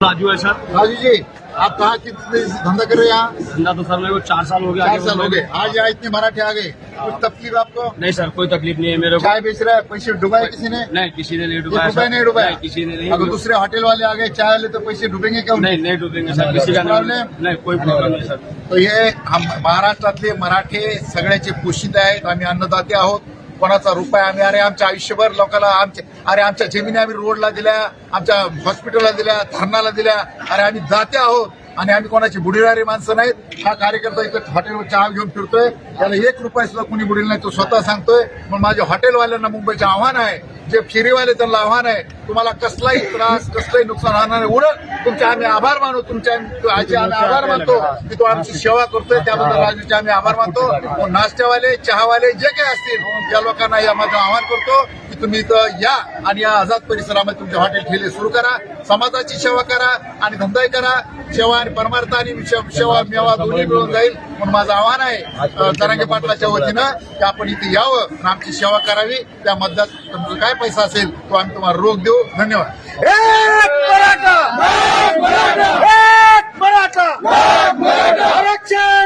राजू है सर। राजू जी, आप कहाँ कितने धंधा कर रहे हैं यहाँ? धंधा तो सर मेरे को 4 साल हो गया। 4 साल हो गए। आज यहाँ इतने मराठे आ गए, कुछ तकलीफ आपको? नहीं सर, कोई तकलीफ नहीं है मेरे को। चाय बेच रहा है, पैसे डुबाए किसी ने? नहीं, किसी ने नहीं डुबाया रुपए सर। नहीं डुबाया? किसी ने नहीं। अगर दूसरे होटल वाले आ गए चाय वाले तो पैसे डूबेंगे क्यों? नहीं, नहीं डुबेंगे सर, किसी का प्रॉब्लेम? नहीं, कोई प्रॉब्लेम नहीं सर। तो हे महाराष्ट्रातले मराठे सगळ्याचे पोषित आहेत. आम्ही अन्नदाते आहोत. कोणाचा रुपया आम्ही अरे आमच्या आयुष्यभर लोकांना आमच्या जमिनी आम्ही रोडला दिल्या, आमच्या हॉस्पिटलला दिल्या, धरणाला दिल्या. अरे आम्ही दाते आहोत आणि आम्ही कोणाची बुडीणारी माणसं नाहीत. हा कार्यकर्ता इथं हॉटेलवर चहा घेऊन फिरतोय, त्याला 1 रुपया सुद्धा कुणी बुडील नाही, तो स्वतः सांगतोय. पण माझ्या हॉटेलवाल्यांना मुंबईचं आव्हान आहे, जे फेरीवाले त्यांना आव्हान आहे, तुम्हाला कसलाही त्रास कसलाही नुकसान होणार नाही. उलट तुमचे आम्ही आभार मानू, तुमचे आम्ही आभार मानतो की तो आमची सेवा करतोय, त्याबद्दल राजूचे आम्ही आभार मानतो. नाश्त्यावाले चहावाले जे काही असतील त्या लोकांना या माझं आवाहन करतो की तुम्ही इथं या आणि या आझाद परिसरामध्ये तुमचे हॉटेल ठेले सुरू करा, समाजाची सेवा करा आणि धंदाही करा. सेवा आणि परमार्थ आणि सेवा मेवा दोन्ही मिळून जाईल. म्हणून माझं आव्हान आहे जरांगे पाटलाच्या वतीनं की आपण इथे यावं आणि आमची सेवा करावी. त्या मतदार तुमचा काय पैसा असेल तो आम्ही तुम्हाला रोख देऊ. धन्यवाद. एक मराठा आरक्षण